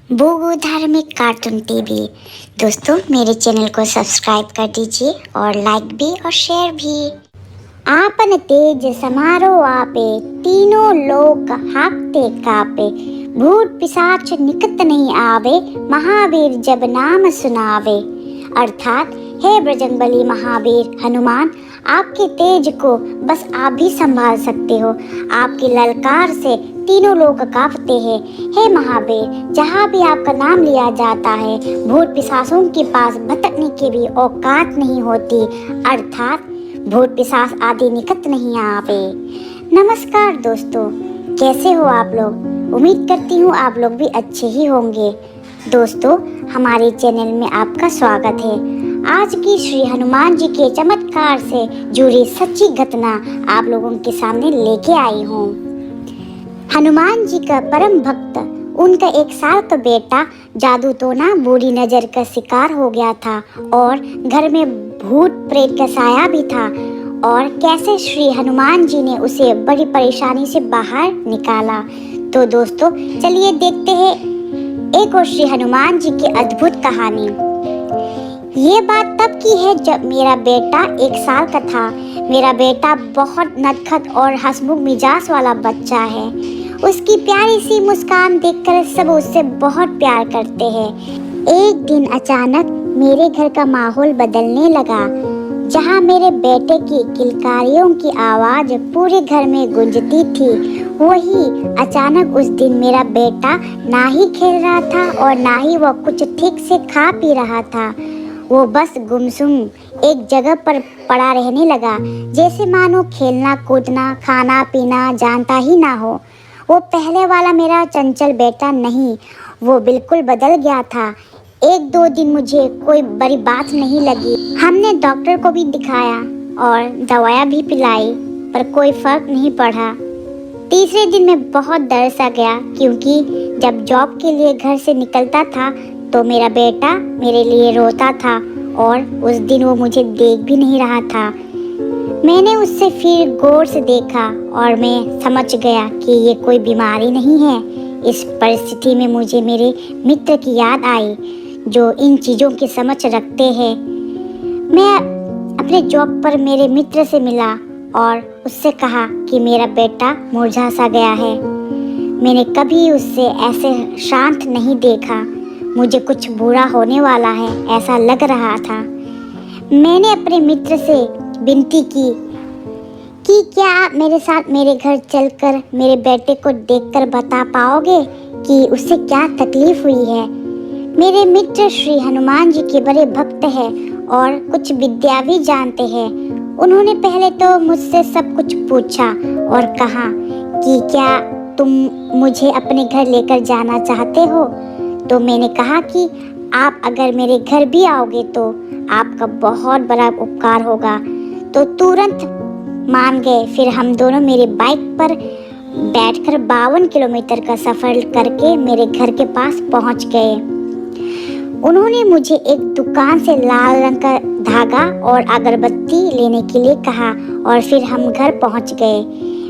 भोगू धार्मिक cartoon TV. दोस्तों, मेरे चैनल को सब्सक्राइब कर दीजिए और लाइक भी और शेयर भी। आपन तेज समारो आपे, तीनों लोक हाकते कापे। भूत पिशाच निकट नहीं आवे, महावीर जब नाम सुनावे। अर्थात हे बजरंगबली महावीर हनुमान, आपके तेज को बस आप भी संभाल सकते हो। आपकी ललकार से तीनों लोग कांपते हैं। हे महावीर, जहाँ भी आपका नाम लिया जाता है, भूत पिशाचों के पास भटकने की भी औकात नहीं होती। अर्थात भूत पिशाच आदि निकट नहीं आवे। नमस्कार दोस्तों, कैसे हो आप लोग? उम्मीद करती हूँ आप लोग भी अच्छे ही होंगे। दोस्तों, हमारे चैनल में आपका स्वागत है। आज की श्री हनुमान जी के चमत्कार से जुड़ी सच्ची घटना आप लोगों के सामने लेके आई हूँ। हनुमान जी का परम भक्त, उनका 1 साल का बेटा जादू टोना बुरी नजर का शिकार हो गया था और घर में भूत प्रेत का साया भी था। और कैसे श्री हनुमान जी ने उसे बड़ी परेशानी से बाहर निकाला। तो दोस्तों, चलिए देखते हैं एक और श्री हनुमान जी की अद्भुत कहानी। ये बात तब की है जब मेरा बेटा 1 साल का था। मेरा बेटा बहुत नटखट और हंसमुख मिजाज वाला बच्चा है। उसकी प्यारी सी मुस्कान देखकर सब उससे बहुत प्यार करते हैं। एक दिन अचानक मेरे घर का माहौल बदलने लगा। जहाँ मेरे बेटे की किलकारियों की आवाज पूरे घर में गूंजती थी, वही अचानक उस दिन मेरा बेटा ना ही खेल रहा था और ना ही वह कुछ ठीक से खा पी रहा था। वो बस गुमसुम एक जगह पर पड़ा रहने लगा, जैसे मानो खेलना कूदना खाना पीना जानता ही ना हो। वो पहले वाला मेरा चंचल बेटा नहीं, वो बिल्कुल बदल गया था। 1-2 दिन मुझे कोई बड़ी बात नहीं लगी। हमने डॉक्टर को भी दिखाया और दवाइयाँ भी पिलाई, पर कोई फर्क नहीं पड़ा। तीसरे दिन में बहुत डर सा गया, क्योंकि जब जॉब के लिए घर से निकलता था तो मेरा बेटा मेरे लिए रोता था और उस दिन वो मुझे देख भी नहीं रहा था। मैंने उससे फिर गौर से देखा और मैं समझ गया कि ये कोई बीमारी नहीं है। इस परिस्थिति में मुझे मेरे मित्र की याद आई, जो इन चीज़ों की समझ रखते हैं। मैं अपने जॉब पर मेरे मित्र से मिला और उससे कहा कि मेरा बेटा मुरझा सा गया है। मैंने कभी उससे ऐसे शांत नहीं देखा। मुझे कुछ बुरा होने वाला है ऐसा लग रहा था। मैंने अपने मित्र से विनती की कि क्या आप मेरे साथ मेरे घर चलकर मेरे बेटे को देखकर बता पाओगे कि उसे क्या तकलीफ हुई है। मेरे मित्र श्री हनुमान जी के बड़े भक्त हैं और कुछ विद्या भी जानते हैं। उन्होंने पहले तो मुझसे सब कुछ पूछा और कहा कि क्या तुम मुझे अपने घर लेकर जाना चाहते हो। तो मैंने कहा कि आप अगर मेरे घर भी आओगे तो आपका बहुत बड़ा उपकार होगा। तो तुरंत मान गए। फिर हम दोनों मेरे बाइक पर बैठकर 52 किलोमीटर का सफ़र करके मेरे घर के पास पहुंच गए। उन्होंने मुझे एक दुकान से लाल रंग का धागा और अगरबत्ती लेने के लिए कहा और फिर हम घर पहुंच गए।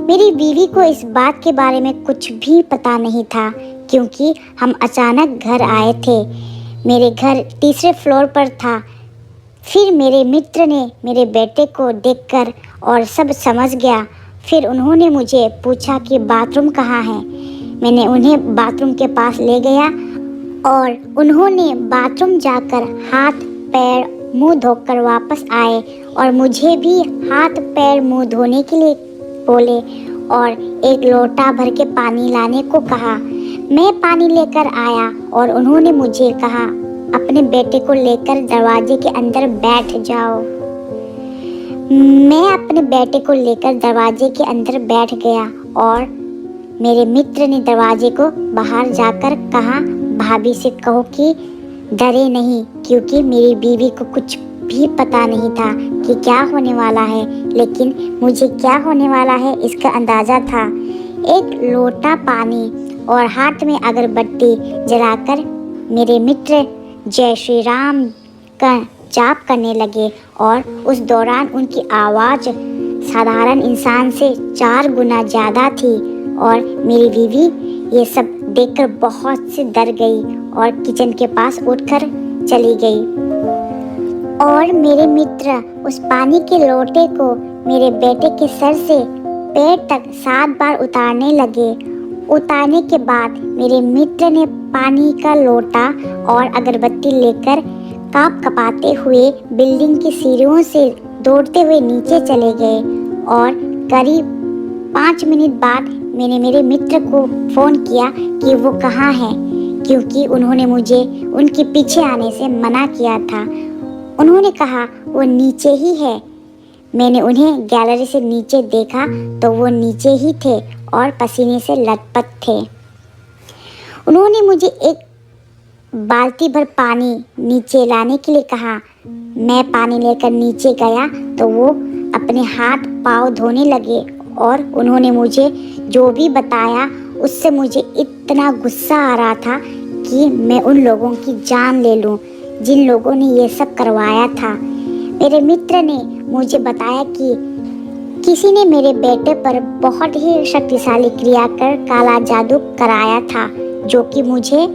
मेरी बीवी को इस बात के बारे में कुछ भी पता नहीं था, क्योंकि हम अचानक घर आए थे। मेरे घर तीसरे फ्लोर पर था। फिर मेरे मित्र ने मेरे बेटे को देखकर और सब समझ गया। फिर उन्होंने मुझे पूछा कि बाथरूम कहाँ है। मैंने उन्हें बाथरूम के पास ले गया और उन्होंने बाथरूम जाकर हाथ पैर मुंह धोकर वापस आए और मुझे भी हाथ पैर मुंह धोने के लिए बोले और एक लोटा भर के पानी लाने को कहा। मैं पानी लेकर आया और उन्होंने मुझे कहा, अपने बेटे को लेकर दरवाजे के अंदर बैठ जाओ। मैं अपने बेटे को लेकर दरवाजे के अंदर बैठ गया और मेरे मित्र ने दरवाजे को बाहर जाकर कहा, भाभी से कहो कि डरे नहीं, क्योंकि मेरी बीवी को कुछ भी पता नहीं था कि क्या होने वाला है, लेकिन मुझे क्या होने वाला है इसका अंदाज़ा था। एक लोटा पानी और हाथ में अगरबत्ती जलाकर मेरे मित्र जय श्री राम का जाप करने लगे और उस दौरान उनकी आवाज़ साधारण इंसान से 4 गुना ज़्यादा थी और मेरी बीवी ये सब देखकर बहुत से डर गई और किचन के पास उठकर चली गई। और मेरे मित्र उस पानी के लोटे को मेरे बेटे के सर से पैर तक 7 बार उतारने लगे। उतारने के बाद मेरे मित्र ने पानी का लोटा और अगरबत्ती लेकर काँप कपाते हुए बिल्डिंग की सीढ़ियों से दौड़ते हुए नीचे चले गए। और करीब 5 मिनट बाद मैंने मेरे मित्र को फ़ोन किया कि वो कहाँ है, क्योंकि उन्होंने मुझे उनके पीछे आने से मना किया था। उन्होंने कहा वो नीचे ही है। मैंने उन्हें गैलरी से नीचे देखा तो वो नीचे ही थे और पसीने से लथपथ थे। उन्होंने मुझे एक बाल्टी भर पानी नीचे लाने के लिए कहा। मैं पानी लेकर नीचे गया तो वो अपने हाथ पाँव धोने लगे और उन्होंने मुझे जो भी बताया उससे मुझे इतना गुस्सा आ रहा था कि मैं उन लोगों की जान ले लूं जिन लोगों ने ये सब करवाया था। मेरे मित्र ने मुझे बताया कि किसी ने मेरे बेटे पर बहुत ही शक्तिशाली क्रिया कर काला जादू कराया था, जो कि मुझे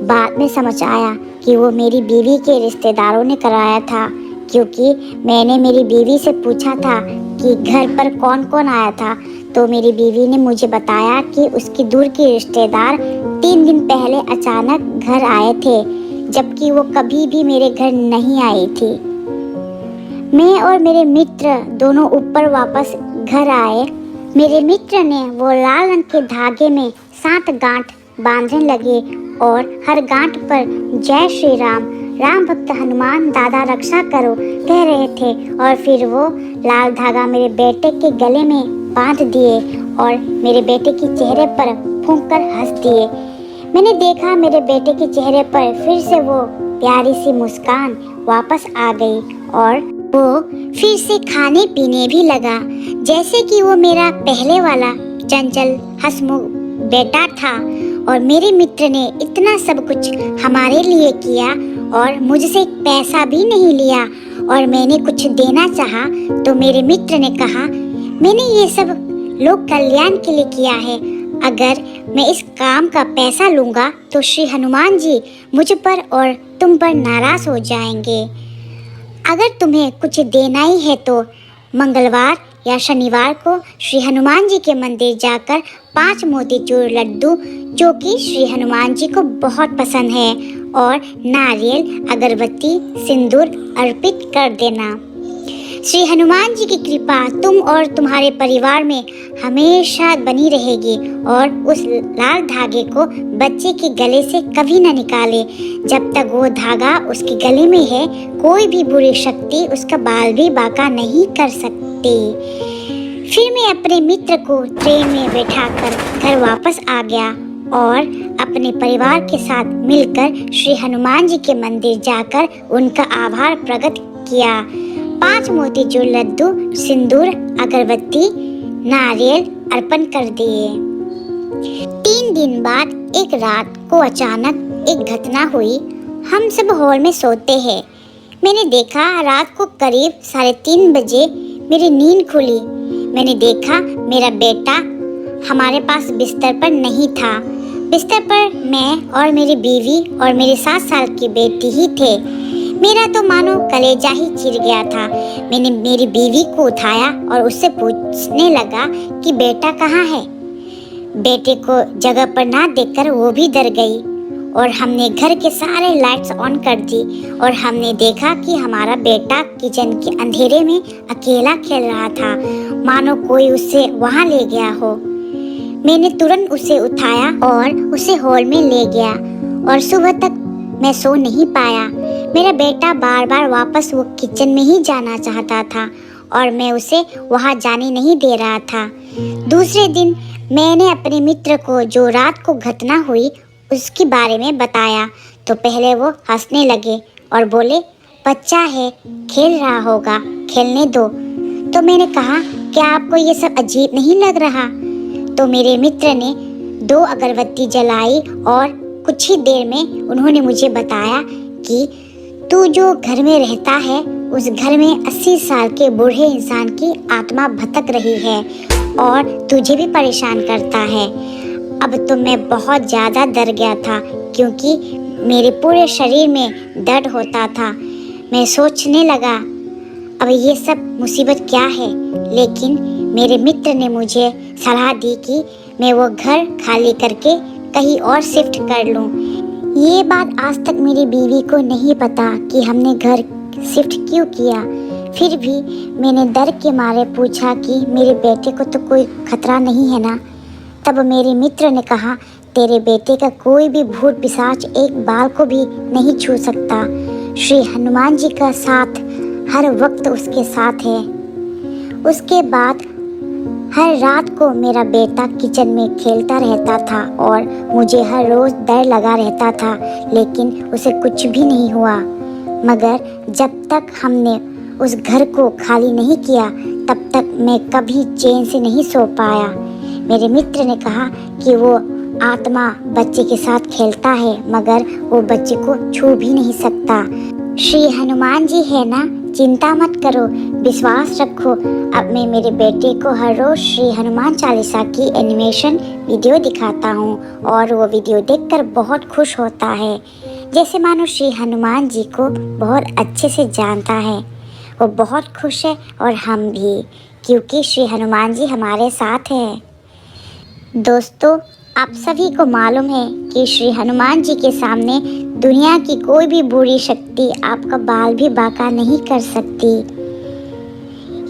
बाद में समझ आया कि वो मेरी बीवी के रिश्तेदारों ने कराया था, क्योंकि मैंने मेरी बीवी से पूछा था कि घर पर कौन कौन आया था, तो मेरी बीवी ने मुझे बताया कि उसकी दूर की रिश्तेदार 3 दिन पहले अचानक घर आए थे, जबकि वो कभी भी मेरे घर नहीं आई थी। मैं और मेरे मित्र दोनों ऊपर वापस घर आए। मेरे मित्र ने वो लाल रंग के धागे में 7 गांठ बांधने लगे और हर गांठ पर जय श्री राम, राम भक्त हनुमान दादा रक्षा करो कह रहे थे। और फिर वो लाल धागा मेरे बेटे के गले में बांध दिए और मेरे बेटे के चेहरे पर फूंक कर हंस दिए। मैंने देखा मेरे बेटे के चेहरे पर फिर से वो प्यारी सी मुस्कान वापस आ गई और वो फिर से खाने पीने भी लगा, जैसे कि वो मेरा पहले वाला चंचल हंसमुख बेटा था। और मेरे मित्र ने इतना सब कुछ हमारे लिए किया और मुझसे पैसा भी नहीं लिया। और मैंने कुछ देना चाहा तो मेरे मित्र ने कहा, मैंने ये सब लोक कल्याण के लिए किया है। अगर मैं इस काम का पैसा लूँगा तो श्री हनुमान जी मुझ पर और तुम पर नाराज़ हो जाएंगे। अगर तुम्हें कुछ देना ही है तो मंगलवार या शनिवार को श्री हनुमान जी के मंदिर जाकर 5 मोतीचूर लड्डू, जो कि श्री हनुमान जी को बहुत पसंद है, और नारियल, अगरबत्ती, सिंदूर अर्पित कर देना। श्री हनुमान जी की कृपा तुम और तुम्हारे परिवार में हमेशा बनी रहेगी। और उस लाल धागे को बच्चे के गले से कभी न निकाले। जब तक वो धागा उसके गले में है, कोई भी बुरी शक्ति उसका बाल भी बांका नहीं कर सकती। फिर मैं अपने मित्र को ट्रेन में बैठाकर घर वापस आ गया और अपने परिवार के साथ मिलकर श्री हनुमान जी के मंदिर जाकर उनका आभार प्रकट किया। 5 मोतीचूर लड्डू, सिंदूर, अगरबत्ती, नारियल अर्पण कर दिए। 3 दिन बाद एक रात को अचानक एक घटना हुई। हम सब हॉल में सोते हैं। मैंने देखा रात को करीब 3:30 बजे मेरी नींद खुली। मैंने देखा मेरा बेटा हमारे पास बिस्तर पर नहीं था। बिस्तर पर मैं और मेरी बीवी और मेरी 7 साल की बेटी ही थे। मेरा तो मानो कलेजा ही चिर गया था। मैंने मेरी बीवी को उठाया और उससे पूछने लगा कि बेटा कहाँ है। बेटे को जगह पर ना देखकर वो भी डर गई और हमने घर के सारे लाइट्स ऑन कर दी और हमने देखा कि हमारा बेटा किचन के अंधेरे में अकेला खेल रहा था, मानो कोई उसे वहाँ ले गया हो। मैंने तुरंत उसे उठाया और उसे हॉल में ले गया और सुबह तक मैं सो नहीं पाया। मेरा बेटा बार बार वापस वो किचन में ही जाना चाहता था और मैं उसे वहाँ जाने नहीं दे रहा था। दूसरे दिन मैंने अपने मित्र को जो रात को घटना हुई उसके बारे में बताया तो पहले वो हंसने लगे और बोले, बच्चा है, खेल रहा होगा, खेलने दो। तो मैंने कहा, क्या आपको ये सब अजीब नहीं लग रहा? तो मेरे मित्र ने 2 अगरबत्ती जलाई और कुछ ही देर में उन्होंने मुझे बताया कि तू जो घर में रहता है उस घर में 80 साल के बूढ़े इंसान की आत्मा भटक रही है और तुझे भी परेशान करता है। अब तो मैं बहुत ज़्यादा डर गया था क्योंकि मेरे पूरे शरीर में दर्द होता था। मैं सोचने लगा अब ये सब मुसीबत क्या है, लेकिन मेरे मित्र ने मुझे सलाह दी कि मैं वो घर खाली करके कहीं और शिफ्ट कर लूँ। ये बात आज तक मेरी बीवी को नहीं पता कि हमने घर शिफ्ट क्यों किया। फिर भी मैंने डर के मारे पूछा कि मेरे बेटे को तो कोई खतरा नहीं है ना। तब मेरे मित्र ने कहा, तेरे बेटे का कोई भी भूत पिशाच एक बाल को भी नहीं छू सकता। श्री हनुमान जी का साथ हर वक्त उसके साथ है। उसके बाद हर रात को मेरा बेटा किचन में खेलता रहता था और मुझे हर रोज़ डर लगा रहता था, लेकिन उसे कुछ भी नहीं हुआ। मगर जब तक हमने उस घर को खाली नहीं किया तब तक मैं कभी चैन से नहीं सो पाया। मेरे मित्र ने कहा कि वो आत्मा बच्चे के साथ खेलता है मगर वो बच्चे को छू भी नहीं सकता। श्री हनुमान जी है ना, चिंता मत करो, विश्वास रखो। अब मैं मेरे बेटे को हर रोज श्री हनुमान चालीसा की एनिमेशन वीडियो दिखाता हूँ और वो वीडियो देखकर बहुत खुश होता है, जैसे मानो श्री हनुमान जी को बहुत अच्छे से जानता है। वो बहुत खुश है और हम भी, क्योंकि श्री हनुमान जी हमारे साथ हैं। दोस्तों, आप सभी को मालूम है कि श्री हनुमान जी के सामने दुनिया की कोई भी बुरी शक्ति आपका बाल भी बांका नहीं कर सकती।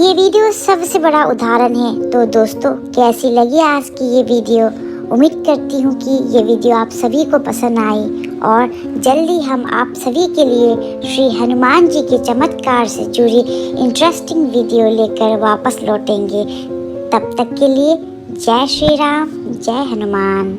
ये वीडियो सबसे बड़ा उदाहरण है। तो दोस्तों, कैसी लगी आज की ये वीडियो? उम्मीद करती हूँ कि ये वीडियो आप सभी को पसंद आई और जल्दी हम आप सभी के लिए श्री हनुमान जी के चमत्कार से जुड़ी इंटरेस्टिंग वीडियो लेकर वापस लौटेंगे। तब तक के लिए जय श्री राम, जय हनुमान।